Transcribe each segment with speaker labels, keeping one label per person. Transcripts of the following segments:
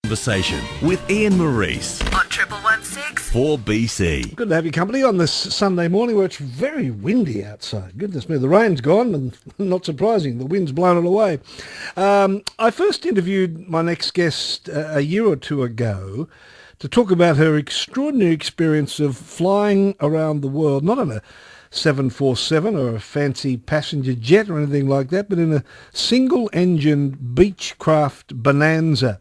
Speaker 1: Conversation with Ian Maurice
Speaker 2: on 1116
Speaker 1: 4BC.
Speaker 3: Good to have your company on this Sunday morning where it's very windy outside. Goodness me, the rain's gone and not surprising, the wind's blown it away. I first interviewed my next guest a year or two ago to talk about her extraordinary experience of flying around the world, not on a 747 or a fancy passenger jet or anything like that, but in a single-engine Beechcraft Bonanza.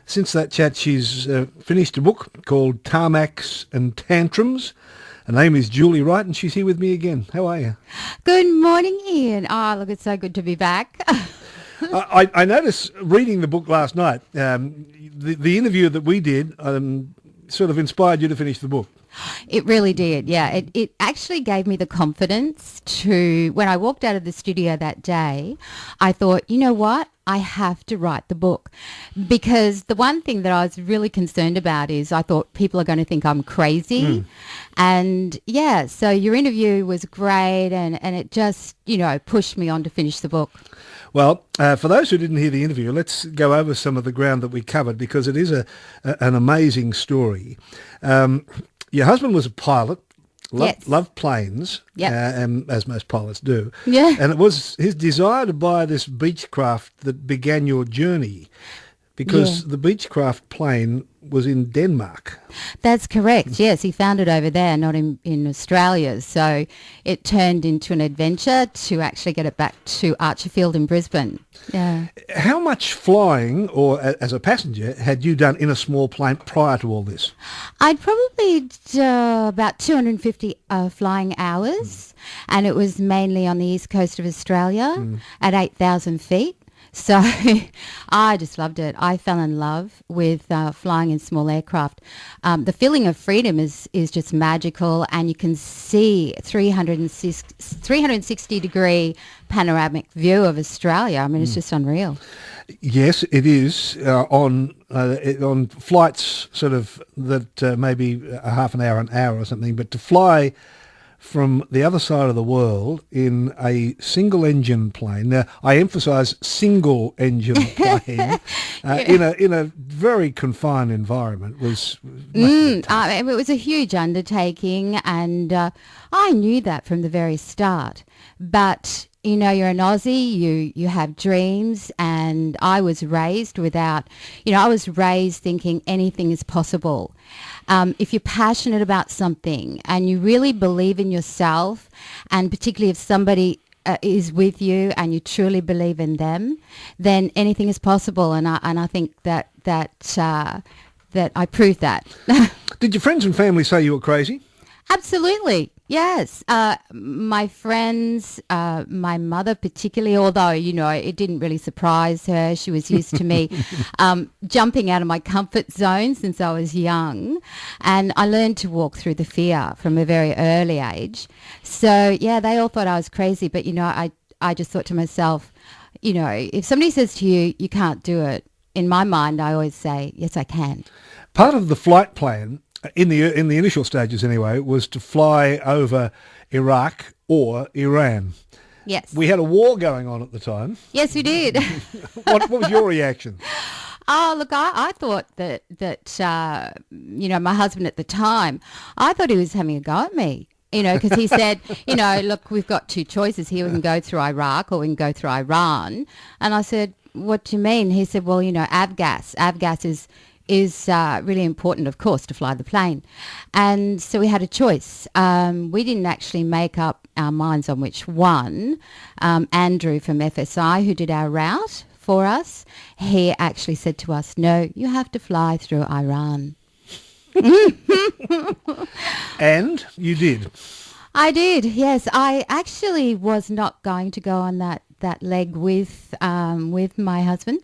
Speaker 3: Since that chat, she's finished a book called Tarmacs Tantrums. Her name is Julie Wright, and she's here with me again. How are you?
Speaker 4: Good morning, Ian. Oh, look, it's so good to be back.
Speaker 3: I noticed reading the book last night, the interview that we did sort of inspired you to finish the book.
Speaker 4: It really did, yeah. It actually gave me the confidence to, when I walked out of the studio that day, I thought, you know what? I have to write the book, because the one thing that I was really concerned about is I thought people are going to think I'm crazy. And yeah, so your interview was great, and it just, pushed me on to finish the book.
Speaker 3: Well, for those who didn't hear the interview, let's go over some of the ground that we covered, because it is an amazing story. Your husband was a pilot. Loved planes, and as most pilots do. Yeah. And it was his desire to buy this Beechcraft that began your journey, because the Beechcraft plane was in Denmark.
Speaker 4: That's correct, yes. He found it over there, not in Australia. So it turned into an adventure to actually get it back to Archerfield in Brisbane. Yeah.
Speaker 3: How much flying, or as a passenger, had you done in a small plane prior to all this?
Speaker 4: I'd probably about 250 flying hours, and it was mainly on the east coast of Australia at 8,000 feet. So I just loved it. I fell in love with flying in small aircraft. The feeling of freedom is just magical, and you can see 360-degree panoramic view of Australia. I mean, it's just unreal.
Speaker 3: Yes, it is on flights sort of that maybe a half an hour or something, but to fly from the other side of the world in a single-engine plane. Now, I emphasise single-engine plane in a very confined environment was.
Speaker 4: It was a huge undertaking, and I knew that from the very start. But you're an Aussie, you have dreams, and I was raised thinking anything is possible. If you're passionate about something and you really believe in yourself, and particularly if somebody is with you and you truly believe in them, then anything is possible. And I think that I proved that.
Speaker 3: Did your friends and family say you were crazy?
Speaker 4: Absolutely. Yes. My friends, my mother particularly, although, it didn't really surprise her. She was used to me jumping out of my comfort zone since I was young. And I learned to walk through the fear from a very early age. So, yeah, they all thought I was crazy. But, I just thought to myself, if somebody says to you, you can't do it, in my mind, I always say, yes, I can.
Speaker 3: Part of the flight plan, in the initial stages anyway, was to fly over Iraq or Iran.
Speaker 4: Yes. We
Speaker 3: had a war going on at the time.
Speaker 4: Yes, we did.
Speaker 3: What was your reaction?
Speaker 4: Oh, look, I thought that my husband at the time, I thought he was having a go at me. Because he said, look, we've got two choices here. We can go through Iraq or we can go through Iran. And I said, what do you mean? He said, well, avgas. Avgas is really important, of course, to fly the plane. And so we had a choice. We didn't actually make up our minds on which one. Andrew from FSI, who did our route for us, he actually said to us, no, you have to fly through Iran.
Speaker 3: And you did?
Speaker 4: I did, yes. I actually was not going to go on that leg with my husband.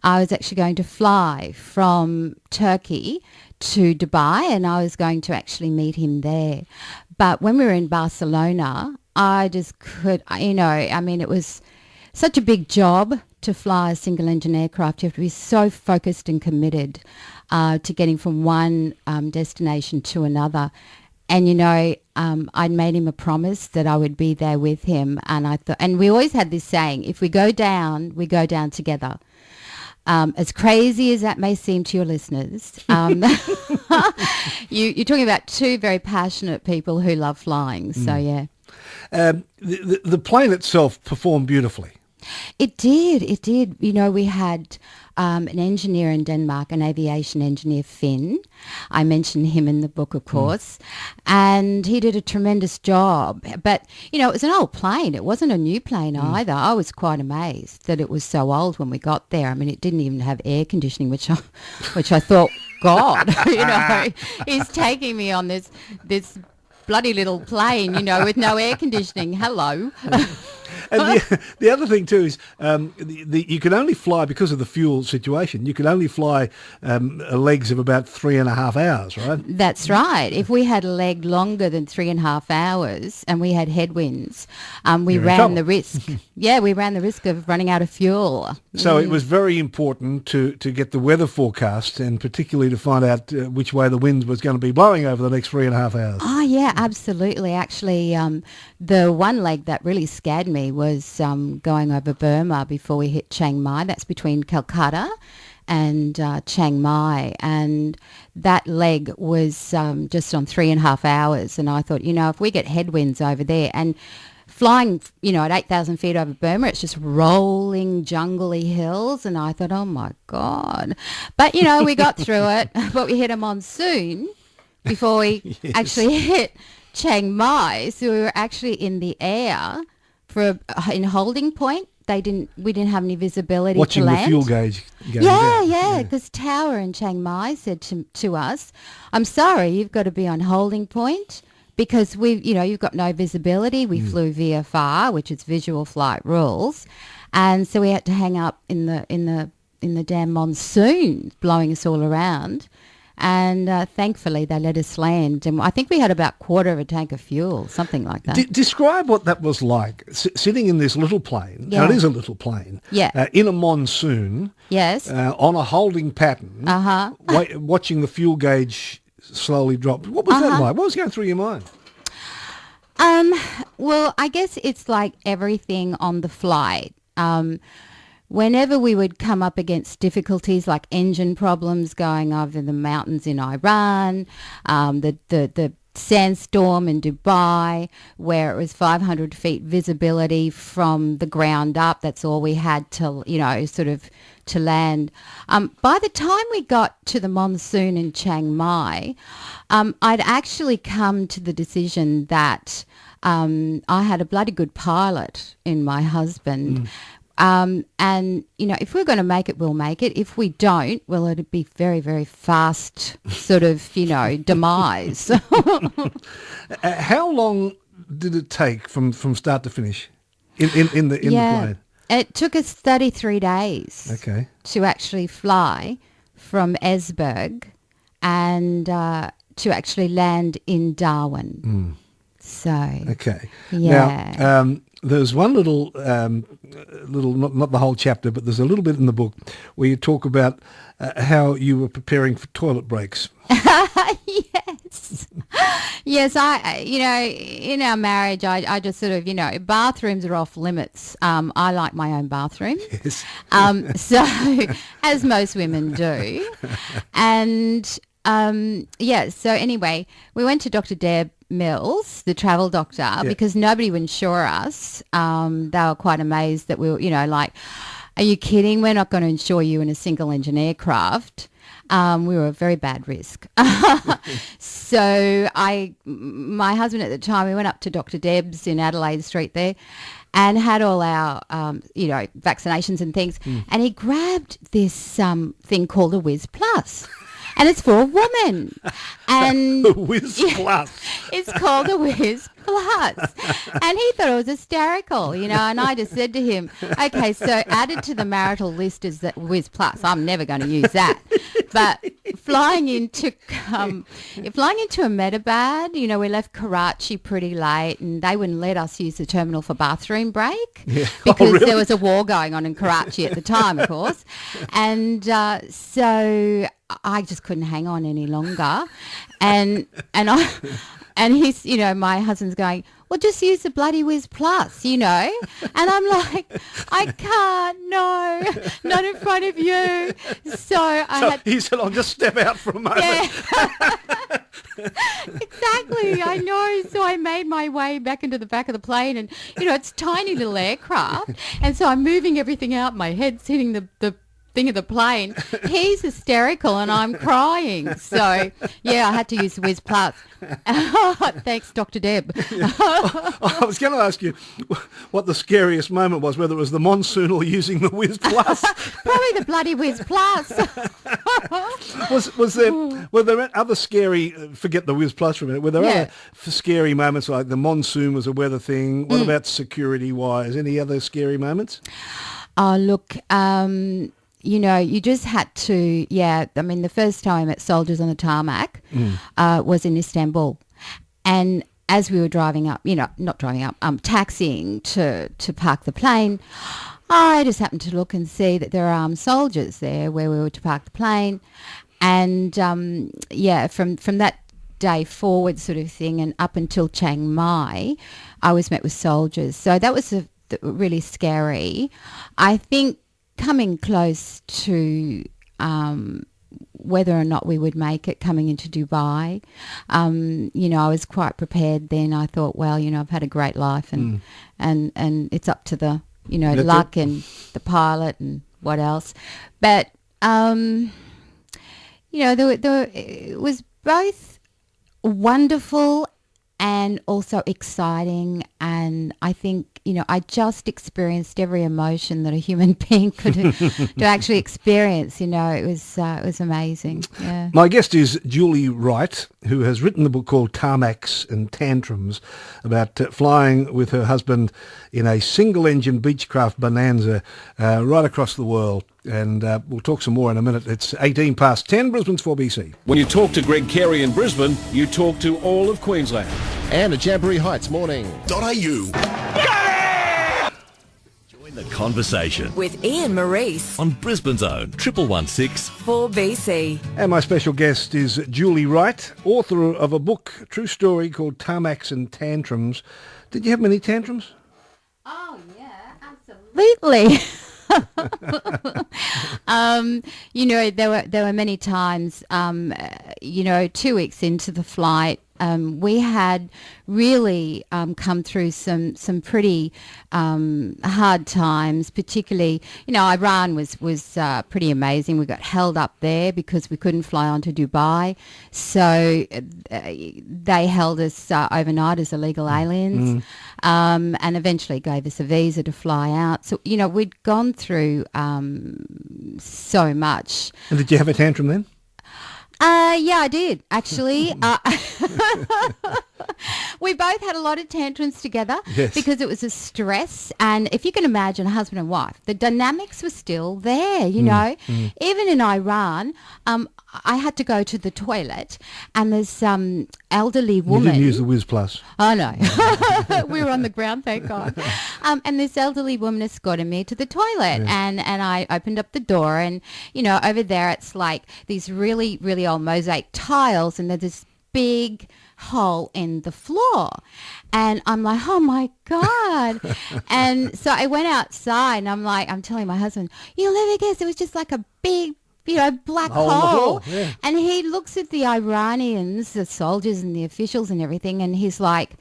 Speaker 4: I was actually going to fly from Turkey to Dubai, and I was going to actually meet him there. But when we were in Barcelona, I just could, it was such a big job to fly a single-engine aircraft. You have to be so focused and committed to getting from one destination to another. And, I'd made him a promise that I would be there with him. And I thought, and we always had this saying, if we go down together. As crazy as that may seem to your listeners, you're talking about two very passionate people who love flying. So, yeah.
Speaker 3: The plane itself performed beautifully.
Speaker 4: It did. It did. You know, we had an engineer in Denmark, an aviation engineer, Finn. I mentioned him in the book, of course, and he did a tremendous job. But, you know, it was an old plane. It wasn't a new plane either. I was quite amazed that it was so old when we got there. I mean, it didn't even have air conditioning, which I thought, God, you know, he's taking me on this bloody little plane, you know, with no air conditioning. Hello.
Speaker 3: And the other thing too is you can only fly, because of the fuel situation, you can only fly legs of about 3.5 hours, right?
Speaker 4: That's right. If we had a leg longer than 3.5 hours and we had headwinds, we ran the risk. Yeah, we ran the risk of running out of fuel.
Speaker 3: So it was very important to get the weather forecast, and particularly to find out which way the wind was going to be blowing over the next 3.5 hours.
Speaker 4: Oh, yeah, absolutely. Actually, the one leg that really scared me was going over Burma before we hit Chiang Mai. That's between Calcutta and Chiang Mai. And that leg was just on 3.5 hours. And I thought, you know, if we get headwinds over there and flying, you know, at 8,000 feet over Burma, it's just rolling jungly hills. And I thought, oh, my God. But, you know, we got through it. But we hit a monsoon before we actually hit Chiang Mai. So we were actually in the air in holding point. We didn't have any visibility
Speaker 3: watching
Speaker 4: to land.
Speaker 3: The fuel gauge going
Speaker 4: down.
Speaker 3: Yeah,
Speaker 4: yeah, because Tower in Chiang Mai said to us, I'm sorry, you've got to be on holding point because you've got no visibility. We flew VFR, which is visual flight rules. And so we had to hang up in the damn monsoon blowing us all around. And thankfully, they let us land. And I think we had about 1/4 of a tank of fuel, something like that.
Speaker 3: Describe what that was like, sitting in this little plane.
Speaker 4: Yeah.
Speaker 3: Now, it is a little plane.
Speaker 4: Yeah.
Speaker 3: In a monsoon.
Speaker 4: Yes.
Speaker 3: On a holding pattern.
Speaker 4: Uh-huh.
Speaker 3: Watching the fuel gauge slowly drop. What was that like? What was going through your mind?
Speaker 4: Well, I guess it's like everything on the flight. Whenever we would come up against difficulties like engine problems going over the mountains in Iran, the sandstorm in Dubai, where it was 500 feet visibility from the ground up, that's all we had to, to land. By the time we got to the monsoon in Chiang Mai, I'd actually come to the decision that I had a bloody good pilot in my husband. And, if we're going to make it, we'll make it. If we don't, well, it'd be very, very fast sort of, demise.
Speaker 3: How long did it take from start to finish in the plane?
Speaker 4: It took us 33 days to actually fly from Esbjerg and to actually land in Darwin. So, yeah.
Speaker 3: Now, there's one little, not the whole chapter, but there's a little bit in the book where you talk about how you were preparing for toilet breaks.
Speaker 4: Yes. Yes, in our marriage, I just sort of, bathrooms are off limits. I like my own bathroom.
Speaker 3: Yes.
Speaker 4: So, as most women do. And, so anyway, we went to Dr. Deb Mills, the travel doctor, because nobody would insure us. They were quite amazed that we were, are you kidding? We're not going to insure you in a single engine aircraft. We were a very bad risk. So my husband at the time, we went up to Dr. Deb's in Adelaide Street there and had all our, vaccinations and things. And he grabbed this thing called a Whiz Plus. And it's for a woman. And
Speaker 3: Whiz Plus.
Speaker 4: It's called a Whiz Plus. And he thought it was hysterical, and I just said to him, okay, so added to the marital list is that Whiz Plus. I'm never going to use that. But flying into Ahmedabad, we left Karachi pretty late and they wouldn't let us use the terminal for bathroom break because there was a war going on in Karachi at the time, of course. And so I just couldn't hang on any longer. And he's, my husband's going, well, just use the bloody Whiz Plus, you know. And I'm like, I can't, no, not in front of you. So
Speaker 3: he said, I'll just step out for a moment.
Speaker 4: Yeah. Exactly, I know. So I made my way back into the back of the plane, and, you know, it's tiny little aircraft. And so I'm moving everything out. My head's hitting the thing of the plane. He's hysterical and I'm crying. So, yeah, I had to use the Whiz Plus. Thanks, Dr. Deb.
Speaker 3: I was going to ask you what the scariest moment was, whether it was the monsoon or using the Whiz Plus.
Speaker 4: Probably the bloody Whiz Plus.
Speaker 3: Were there other scary, forget the Whiz Plus for a minute, were there other scary moments, like the monsoon was a weather thing? What about security-wise? Any other scary moments?
Speaker 4: Oh, look, you know, you just had to, I mean, the first time I met soldiers on the tarmac was in Istanbul. And as we were driving up, you know, not driving up, taxiing to park the plane, I just happened to look and see that there are armed soldiers there where we were to park the plane. And, from that day forward sort of thing and up until Chiang Mai, I was met with soldiers. So that was really scary. I think coming close to whether or not we would make it coming into Dubai, you know, I was quite prepared then. I thought, well, you know, I've had a great life and it's up to the, you know, luck and the pilot and what else. But, you know, it was both wonderful and also exciting, and I think, you know, I just experienced every emotion that a human being could to actually experience. You know, it was amazing. Yeah.
Speaker 3: My guest is Julie Wright, who has written the book called Tarmacs and Tantrums, about flying with her husband in a single-engine Beechcraft Bonanza right across the world. And we'll talk some more in a minute. It's 10 Brisbane's 4BC.
Speaker 2: When you talk to Greg Carey in Brisbane, you talk to all of Queensland.
Speaker 5: And at Jamboree Heights, morning.
Speaker 1: .au. Join the conversation
Speaker 6: with Ian Maurice
Speaker 1: on Brisbane's own 1116
Speaker 6: 4BC.
Speaker 3: And my special guest is Julie Wright, author of a book, true story, called Tarmacs and Tantrums. Did you have many tantrums?
Speaker 4: Oh, yeah, absolutely. You know, there were many times, you know, 2 weeks into the flight, we had really come through some pretty hard times, particularly, you know, Iran was pretty amazing. We got held up there because we couldn't fly on to Dubai. So they held us overnight as illegal aliens and eventually gave us a visa to fly out. So, you know, we'd gone through so much.
Speaker 3: And did you have a tantrum then?
Speaker 4: Yeah, I did, actually. We both had a lot of tantrums together because it was a stress. And if you can imagine a husband and wife, the dynamics were still there, you know. Even in Iran, I had to go to the toilet and this elderly woman.
Speaker 3: You didn't use the Whiz Plus.
Speaker 4: Oh, no. We were on the ground, thank God. And this elderly woman escorted me to the toilet and I opened up the door and, you know, over there it's like these really, really old mosaic tiles and there's this big hole in the floor. And I'm like, oh, my God. And so I went outside and I'm telling my husband, you'll never guess, it was just like a big, you know, black hole.
Speaker 3: Yeah.
Speaker 4: And he looks at the Iranians, the soldiers and the officials and everything, and he's like,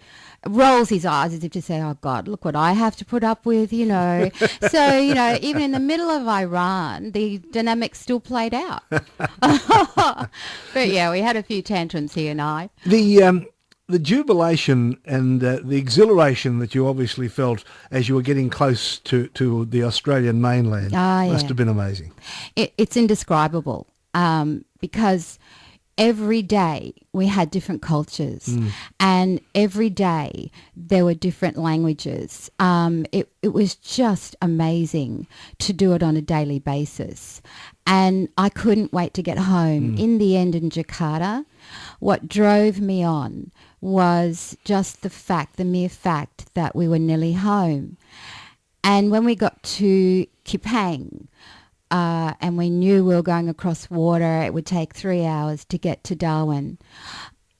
Speaker 4: rolls his eyes as if to say, oh, God, look what I have to put up with, you know. So, you know, even in the middle of Iran, the dynamics still played out. But, yeah, we had a few tantrums, he and I.
Speaker 3: The jubilation and the exhilaration that you obviously felt as you were getting close to the Australian mainland must have been amazing.
Speaker 4: It's indescribable because every day we had different cultures and every day there were different languages. It was just amazing to do it on a daily basis. And I couldn't wait to get home. In the end, in Jakarta, what drove me on was just the mere fact that we were nearly home. And when we got to Kupang, and we knew we were going across water, it would take 3 hours to get to Darwin.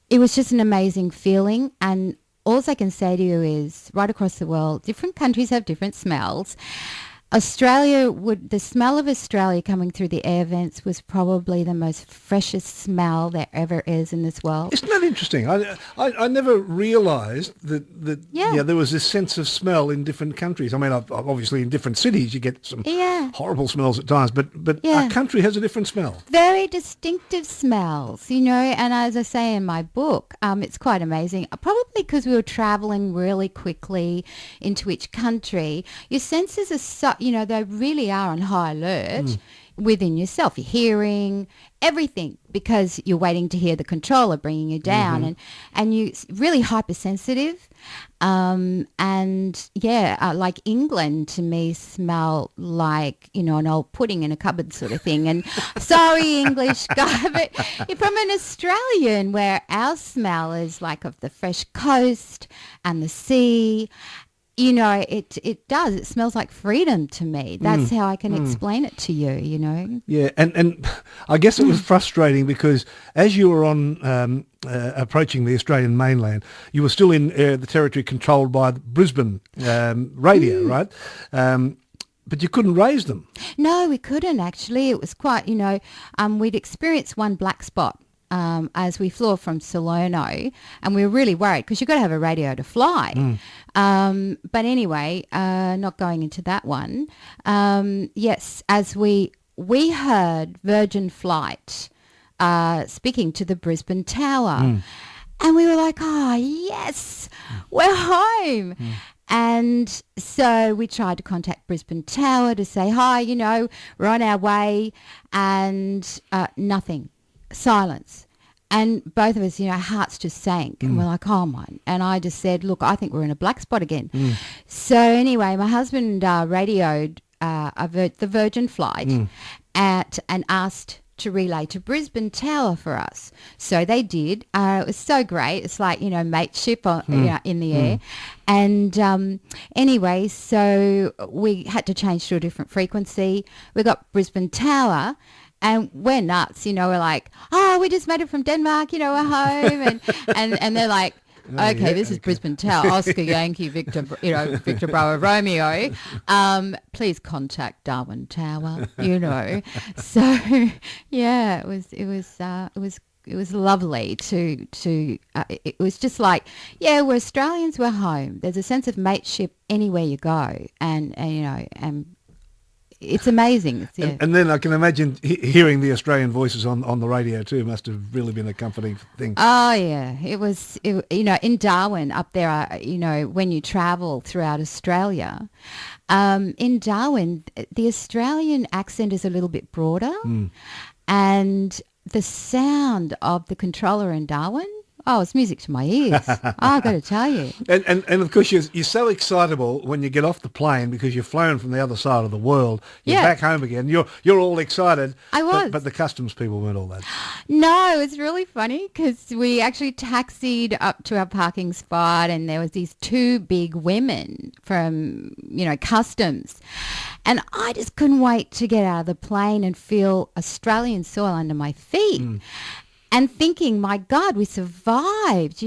Speaker 4: It was just an amazing feeling, and all I can say to you is right across the world, different countries have different smells. The smell of Australia coming through the air vents was probably the most freshest smell there ever is in this world.
Speaker 3: Isn't that interesting? I never realised that there was this sense of smell in different countries. I mean, obviously in different cities you get some horrible smells at times, but our country has a different smell.
Speaker 4: Very distinctive smells, and as I say in my book, it's quite amazing. Probably because we were travelling really quickly into each country, your senses are they really are on high alert within yourself, your hearing, everything, because you're waiting to hear the controller bringing you down, and you're really hypersensitive. Like England to me smell like, an old pudding in a cupboard sort of thing. And sorry, English guy, but from an Australian where our smell is like of the fresh coast and the sea. It does. It smells like freedom to me. That's how I can explain it to you,
Speaker 3: Yeah, and I guess it was frustrating because as you were on approaching the Australian mainland, you were still in the territory controlled by the Brisbane radio, right? But you couldn't raise them.
Speaker 4: No, we couldn't actually. It was quite, we'd experienced one black spot. As we flew from Salerno, and we were really worried because you've got to have a radio to fly. But anyway, not going into that one. Yes, as we heard Virgin Flight speaking to the Brisbane Tower, and we were like, oh, yes, we're home. And so we tried to contact Brisbane Tower to say, hi, we're on our way, and nothing. Silence. And both of us, our hearts just sank, and we're like, oh my. And I just said, look, I think we're in a black spot again. So anyway, my husband radioed the Virgin Flight and asked to relay to Brisbane Tower for us. So they did. It was so great. It's like, mateship in the air. And anyway, so we had to change to a different frequency. We got Brisbane Tower. And we're nuts, we're like, oh, we just made it from Denmark, we're home. And they're like, okay, this is Brisbane Tower, Oscar Yankee, Victor Bravo Romeo. Please contact Darwin Tower, So, yeah, it was lovely to it was just like, yeah, we're Australians, we're home. There's a sense of mateship anywhere you go. And it's amazing.
Speaker 3: And then I can imagine hearing the Australian voices on the radio too must have really been a comforting thing.
Speaker 4: Oh, yeah. It was, in Darwin up there, when you travel throughout Australia, in Darwin, the Australian accent is a little bit broader, and the sound of the controller in Darwin, oh, it's music to my ears. I've got to tell you.
Speaker 3: And of course, you're so excitable when you get off the plane because you've flown from the other side of the world. You're back home again. You're all excited.
Speaker 4: I was.
Speaker 3: But the customs people weren't all that.
Speaker 4: No, it's really funny because we actually taxied up to our parking spot and there was these two big women from, customs. And I just couldn't wait to get out of the plane and feel Australian soil under my feet. And thinking, my God, we survived,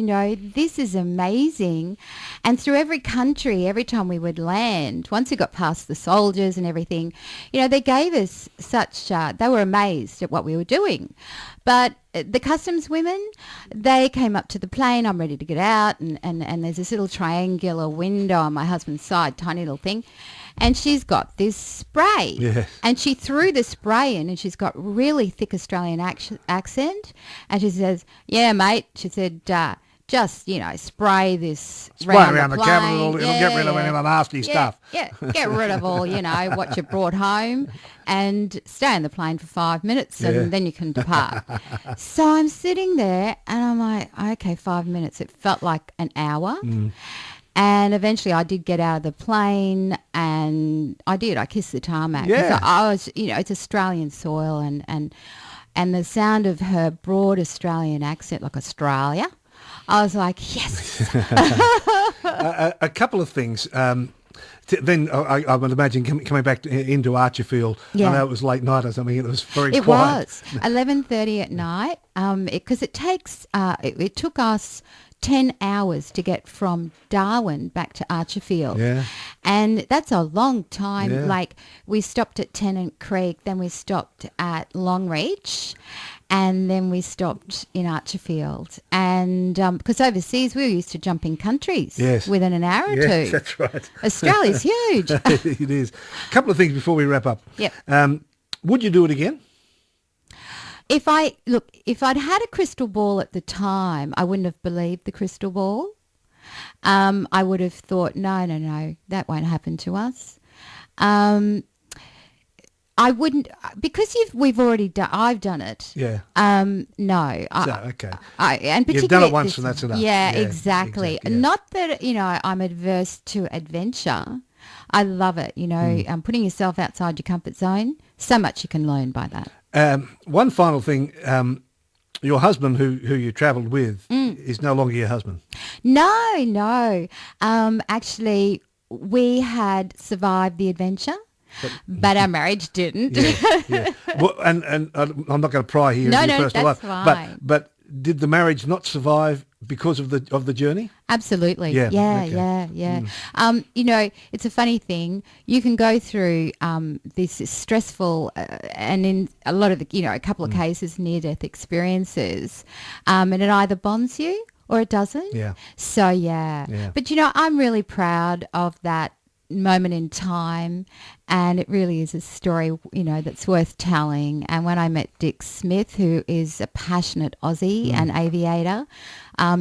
Speaker 4: this is amazing. And through every country, every time we would land, once we got past the soldiers and everything, they gave us such, they were amazed at what we were doing. But the customs women, they came up to the plane, I'm ready to get out, and there's this little triangular window on my husband's side, tiny little thing. And she's got this spray.
Speaker 3: Yes.
Speaker 4: And she threw the spray in and she's got really thick Australian accent. And she says, yeah, mate, she said, just, spray this
Speaker 3: around the
Speaker 4: plane.
Speaker 3: cabin. It'll get rid of any of the nasty stuff.
Speaker 4: Yeah, get rid of all, what you brought home and stay in the plane for 5 minutes and then you can depart. So I'm sitting there and I'm like, okay, 5 minutes. It felt like an hour. And eventually I did get out of the plane and I kissed the tarmac.
Speaker 3: Yeah.
Speaker 4: So I was, it's Australian soil and the sound of her broad Australian accent, like Australia, I was like, yes.
Speaker 3: A couple of things. Then I would imagine coming back into Archerfield, I know it was late night or something, it was very quiet.
Speaker 4: It was 11:30 at night because it took us 10 hours to get from Darwin back to Archerfield.
Speaker 3: Yeah.
Speaker 4: And that's a long time.
Speaker 3: Yeah.
Speaker 4: Like, we stopped at Tennant Creek, then we stopped at Longreach, and then we stopped in Archerfield. And because overseas, we were used to jumping countries
Speaker 3: Yes.
Speaker 4: within an hour or
Speaker 3: Yes,
Speaker 4: two.
Speaker 3: that's right.
Speaker 4: Australia's huge.
Speaker 3: It is. A couple of things before we wrap up.
Speaker 4: Yep.
Speaker 3: Would you do it again?
Speaker 4: If I'd had a crystal ball at the time, I wouldn't have believed the crystal ball. I would have thought, no, that won't happen to us. I wouldn't, because I've done it.
Speaker 3: Yeah.
Speaker 4: No.
Speaker 3: Okay.
Speaker 4: And
Speaker 3: You've done it once and that's enough.
Speaker 4: Yeah,
Speaker 3: Yeah,
Speaker 4: exactly.
Speaker 3: exactly, yeah.
Speaker 4: Not that, I'm adverse to adventure. I love it, putting yourself outside your comfort zone. So much you can learn by that.
Speaker 3: One final thing. Your husband, who you travelled with, is no longer your husband.
Speaker 4: No. Actually, we had survived the adventure, but our marriage didn't.
Speaker 3: Yeah. Well, and I'm not going to pry here into your personal
Speaker 4: that's
Speaker 3: life,
Speaker 4: fine.
Speaker 3: but did the marriage not survive because of the journey?
Speaker 4: Absolutely.
Speaker 3: Yeah,
Speaker 4: Yeah.
Speaker 3: okay.
Speaker 4: It's a funny thing. You can go through this stressful and in a lot of a couple of cases, near-death experiences, and it either bonds you or it doesn't.
Speaker 3: Yeah.
Speaker 4: So, yeah. But, I'm really proud of that moment in time, and it really is a story that's worth telling. And when I met Dick Smith, who is a passionate Aussie and aviator,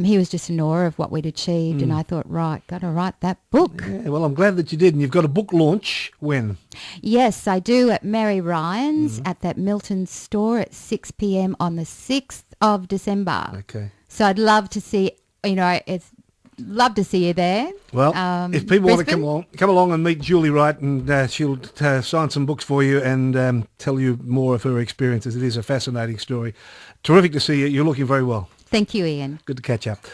Speaker 4: he was just in awe of what we'd achieved, and I thought, right, got to write that book.
Speaker 3: Yeah, well, I'm glad that you did, and you've got a book launch when?
Speaker 4: Yes, I do, at Mary Ryan's at that Milton store at 6 p.m. on the 6th of December.
Speaker 3: Okay.
Speaker 4: So I'd love to see, love to see you there.
Speaker 3: Well, if people want to
Speaker 4: Brisbane?
Speaker 3: come along and meet Julie Wright, and she'll sign some books for you and tell you more of her experiences. It is a fascinating story. Terrific to see you. You're looking very well.
Speaker 4: Thank you, Ian.
Speaker 3: Good to catch up.